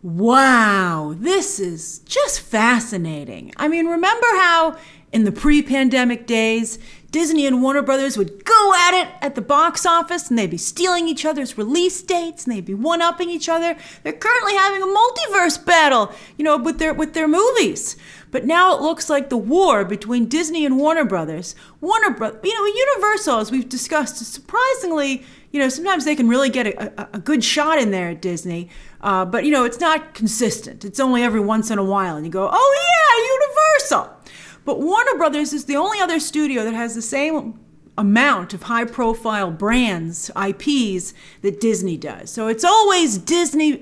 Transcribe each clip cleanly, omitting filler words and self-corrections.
Wow, this is just fascinating. I mean, remember how in the pre-pandemic days, Disney and Warner Brothers would go at it at the box office and they'd be stealing each other's release dates and they'd be one-upping each other. They're currently having a multiverse battle, with their movies. But now it looks like the war between Disney and Warner Brothers. Universal, as we've discussed, is surprisingly, sometimes they can really get a good shot in there at Disney. But it's not consistent. It's only every once in a while. And you go, oh yeah, Universal. But Warner Brothers is the only other studio that has the same amount of high-profile brands, IPs, that Disney does. So it's always Disney,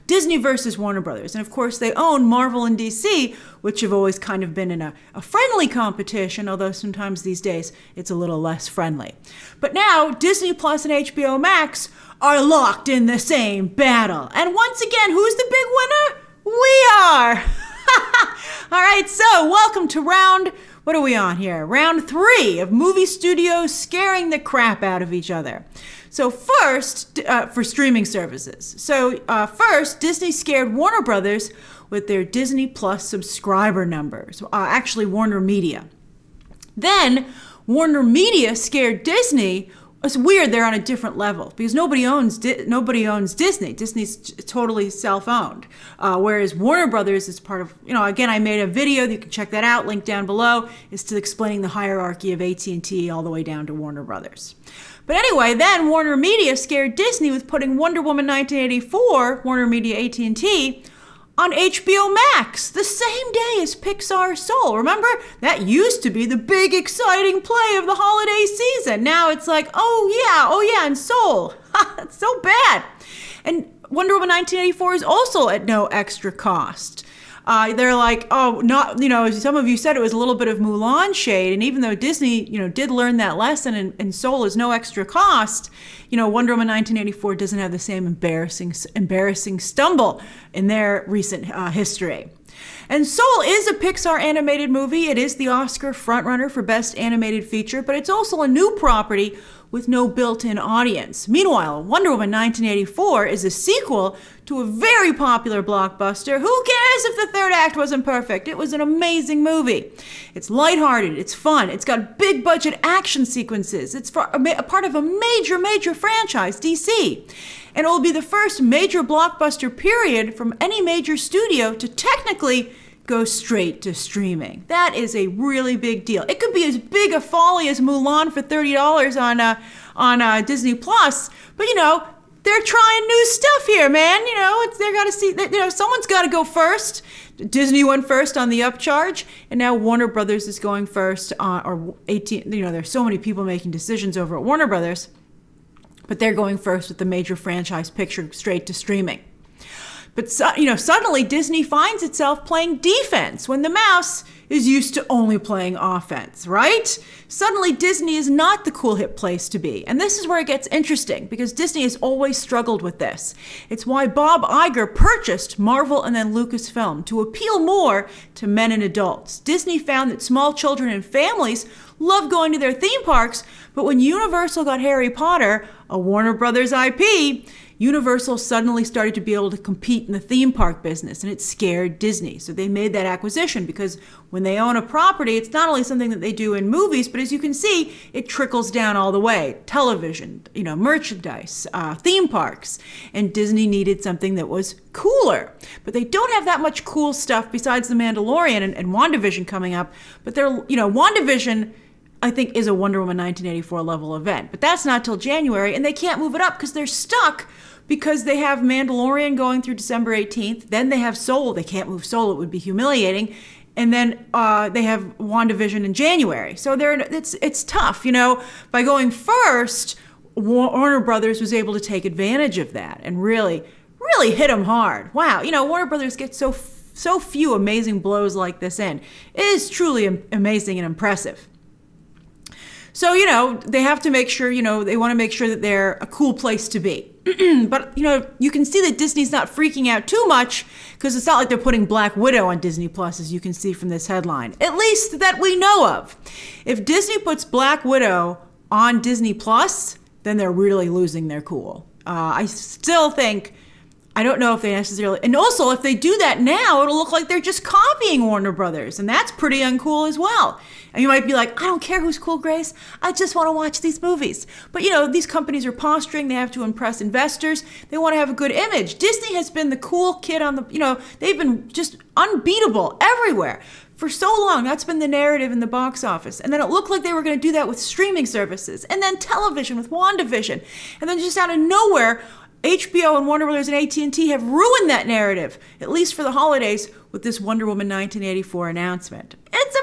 Disney versus Warner Brothers. And of course, they own Marvel and DC, which have always kind of been in a friendly competition, although sometimes these days it's a little less friendly. But now, Disney Plus and HBO Max are locked in the same battle. And once again, who's the big winner? We are! All right, so welcome to what are we on here? Round 3 of movie studios scaring the crap out of each other. So first, for streaming services. So first, Disney scared Warner Brothers with their Disney Plus subscriber numbers. Actually, Warner Media. Then, Warner Media scared Disney. It's weird they're on a different level because nobody owns Disney. Disney's totally self-owned, whereas Warner Brothers is part of. Again, I made a video. You can check that out. Link down below is to explaining the hierarchy of AT&T all the way down to Warner Brothers. But anyway, then Warner Media scared Disney with putting Wonder Woman 1984, Warner Media AT&T, on HBO Max the same day as Pixar Soul. Remember? That used to be the big exciting play of the holiday season. Now it's like, oh yeah, and Soul. That's so bad. And Wonder Woman 1984 is also at no extra cost. They're like, some of you said it was a little bit of Mulan shade. And even though Disney, did learn that lesson and Soul is no extra cost, Wonder Woman 1984 doesn't have the same embarrassing stumble in their recent history. And Soul is a Pixar animated movie. It is the Oscar frontrunner for Best Animated Feature, but it's also a new property with no built-in audience. Meanwhile, Wonder Woman 1984 is a sequel to a very popular blockbuster. Who cares if the third act wasn't perfect? It was an amazing movie. It's lighthearted, it's fun, it's got big budget action sequences. It's a part of a major franchise, DC. And it will be the first major blockbuster period from any major studio to technically go straight to streaming. That is a really big deal. It could be as big a folly as Mulan for $30 on Disney Plus, but they're trying new stuff here, man. They got to see that. Someone's got to go first. Disney went first on the upcharge, and now Warner Brothers is going first. There's so many people making decisions over at Warner Brothers, but they're going first with the major franchise picture straight to streaming. But, suddenly Disney finds itself playing defense when the mouse is used to only playing offense, right? Suddenly Disney is not the cool hip place to be. And this is where it gets interesting because Disney has always struggled with this. It's why Bob Iger purchased Marvel and then Lucasfilm to appeal more to men and adults. Disney found that small children and families love going to their theme parks, but when Universal got Harry Potter, a Warner Brothers IP, Universal suddenly started to be able to compete in the theme park business, and it scared Disney. So they made that acquisition because when they own a property, it's not only something that they do in movies, but as you can see, it trickles down all the way. Television, merchandise, theme parks. And Disney needed something that was cooler. But they don't have that much cool stuff besides The Mandalorian and WandaVision coming up. But WandaVision, I think, is a Wonder Woman 1984 level event. But that's not till January, and they can't move it up because they're stuck because they have Mandalorian going through December 18th. Then they have Soul. They can't move Soul. It would be humiliating. And then they have WandaVision in January. So it's tough, By going first, Warner Brothers was able to take advantage of that and really hit them hard. Wow, Warner Brothers gets so few amazing blows like this in. It is truly amazing and impressive. So, they have to make sure, they want to make sure that they're a cool place to be. But, you can see that Disney's not freaking out too much because it's not like they're putting Black Widow on Disney Plus, as you can see from this headline, at least that we know of. If Disney puts Black Widow on Disney Plus, then they're really losing their cool. I I don't know if they necessarily, and also if they do that now, it'll look like they're just copying Warner Brothers, and that's pretty uncool as well. And you might be like, I don't care who's cool, Grace. I just want to watch these movies. But these companies are posturing. They have to impress investors. They want to have a good image. Disney has been the cool kid on the, they've been just unbeatable everywhere for so long. That's been the narrative in the box office. And then it looked like they were going to do that with streaming services and then television with WandaVision. And then just out of nowhere, HBO and Warner Brothers and AT&T have ruined that narrative, at least for the holidays, with this Wonder Woman 1984 announcement. It's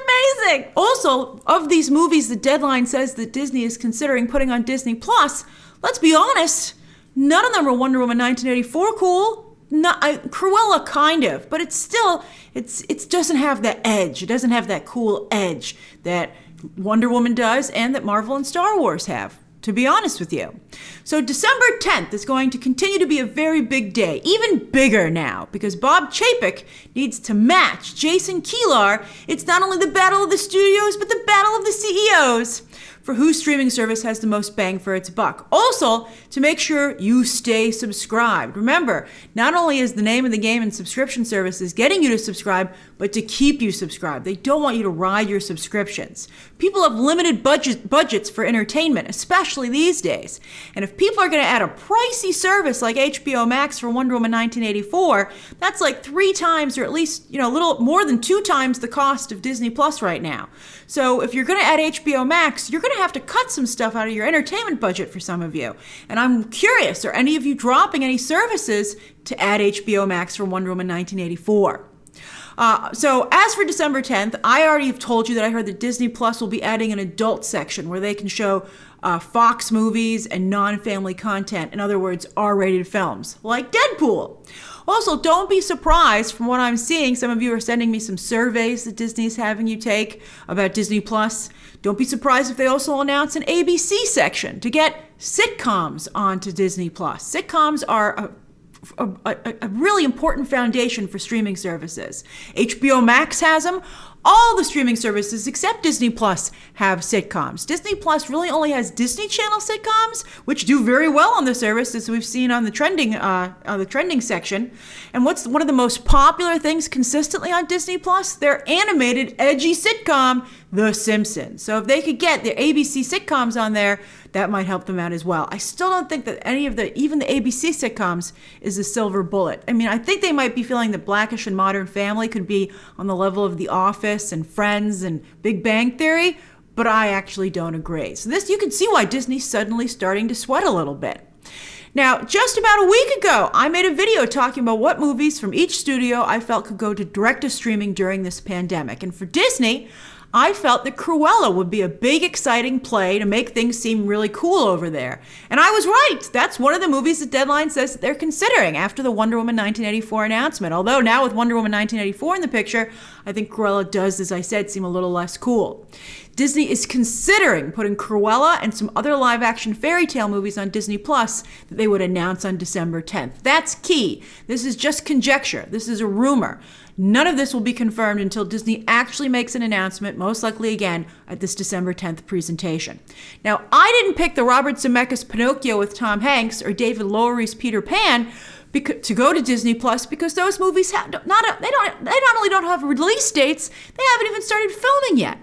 amazing! Also, of these movies the deadline says that Disney is considering putting on Disney Plus, let's be honest, none of them are Wonder Woman 1984 cool. Cruella kind of, but it's still, it doesn't have that edge. It doesn't have that cool edge that Wonder Woman does and that Marvel and Star Wars have, to be honest with you. So December 10th is going to continue to be a very big day, even bigger now, because Bob Chapek needs to match Jason Kilar. It's not only the battle of the studios, but the battle of the CEOs for whose streaming service has the most bang for its buck. Also, to make sure you stay subscribed. Remember, not only is the name of the game in subscription services getting you to subscribe, but to keep you subscribed. They don't want you to ride your subscriptions. People have limited budgets for entertainment, especially these days. And if people are going to add a pricey service like HBO Max for Wonder Woman 1984, that's like 3 times or at least, a little more than 2 times the cost of Disney Plus right now. So if you're going to add HBO Max, you're going to have to cut some stuff out of your entertainment budget for some of you. And I'm curious, are any of you dropping any services to add HBO Max for Wonder Woman 1984? So as for December 10th, I already have told you that I heard that Disney Plus will be adding an adult section where they can show Fox movies and non-family content. In other words, R-rated films like Deadpool. Also, don't be surprised from what I'm seeing. Some of you are sending me some surveys that Disney's having you take about Disney Plus. Don't be surprised if they also announce an ABC section to get sitcoms onto Disney Plus. Sitcoms are a really important foundation for streaming services. HBO Max has them. All the streaming services except Disney Plus have sitcoms. Disney Plus really only has Disney Channel sitcoms, which do very well on the service, as we've seen on the trending section. And what's one of the most popular things consistently on Disney Plus? Their animated, edgy sitcom, The Simpsons. So if they could get their ABC sitcoms on there, that might help them out as well. I still don't think that even the ABC sitcoms is a silver bullet. I mean, I think they might be feeling that Blackish and Modern Family could be on the level of The Office and Friends and Big Bang Theory, but I actually don't agree. So you can see why Disney's suddenly starting to sweat a little bit. Now, just about a week ago, I made a video talking about what movies from each studio I felt could go to direct-to-streaming during this pandemic. And for Disney, I felt that Cruella would be a big, exciting play to make things seem really cool over there. And I was right. That's one of the movies that Deadline says that they're considering after the Wonder Woman 1984 announcement. Although now with Wonder Woman 1984 in the picture, I think Cruella does, as I said, seem a little less cool. Disney is considering putting Cruella and some other live-action fairy tale movies on Disney Plus that they would announce on December 10th. That's key. This is just conjecture. This is a rumor. None of this will be confirmed until Disney actually makes an announcement, most likely again at this December 10th presentation. Not I didn't pick the Robert Zemeckis Pinocchio with Tom Hanks or David Lowery's Peter Pan to go to Disney Plus because those movies not only don't have release dates, they haven't even started filming yet.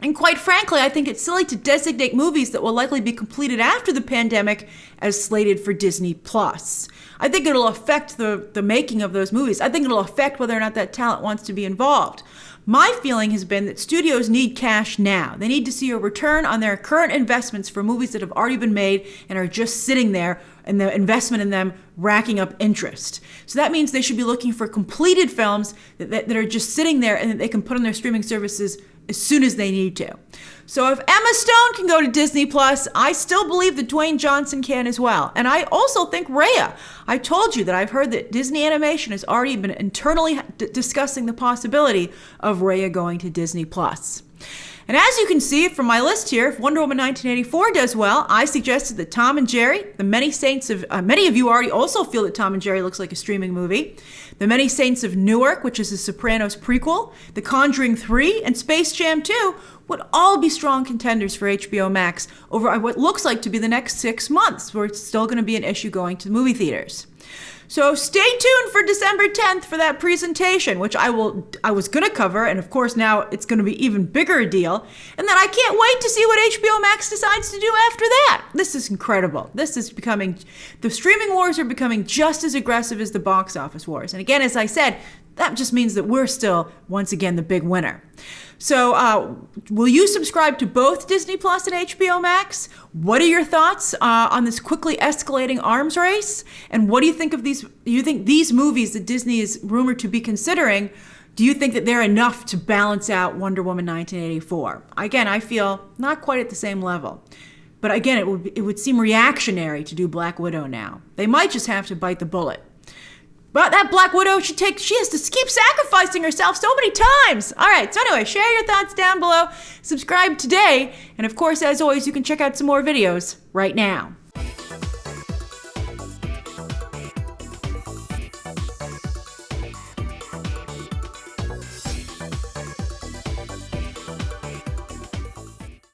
And quite frankly, I think it's silly to designate movies that will likely be completed after the pandemic as slated for Disney Plus. I think it'll affect the making of those movies. I think it'll affect whether or not that talent wants to be involved. My feeling has been that studios need cash now. They need to see a return on their current investments for movies that have already been made and are just sitting there, and the investment in them racking up interest. So that means they should be looking for completed films that are just sitting there and that they can put on their streaming services as soon as they need to. So if Emma Stone can go to Disney Plus, I still believe that Dwayne Johnson can as well. And I also think Raya. I told you that I've heard that Disney Animation has already been internally discussing the possibility of Raya going to Disney Plus. And as you can see from my list here, if Wonder Woman 1984 does well, I suggested that Tom and Jerry, many of you already also feel that Tom and Jerry looks like a streaming movie, The Many Saints of Newark, which is a Sopranos prequel, The Conjuring 3, and Space Jam 2 would all be strong contenders for HBO Max over what looks like to be the next 6 months, where it's still going to be an issue going to movie theaters. So stay tuned for December 10th for that presentation, which I was going to cover, and of course now it's going to be even bigger a deal. And then I can't wait to see what HBO Max decides to do after that. This is incredible. The streaming wars are becoming just as aggressive as the box office wars. And again, as I said, that just means that we're still, once again, the big winner. So will you subscribe to both Disney Plus and HBO Max? What are your thoughts on this quickly escalating arms race? And what do you think of these? You think these movies that Disney is rumored to be considering, do you think that they're enough to balance out Wonder Woman 1984? Again, I feel not quite at the same level. But again, it would seem reactionary to do Black Widow now. They might just have to bite the bullet. But that Black Widow, she has to keep sacrificing herself so many times. All right, so anyway, share your thoughts down below. Subscribe today. And of course, as always, you can check out some more videos right now.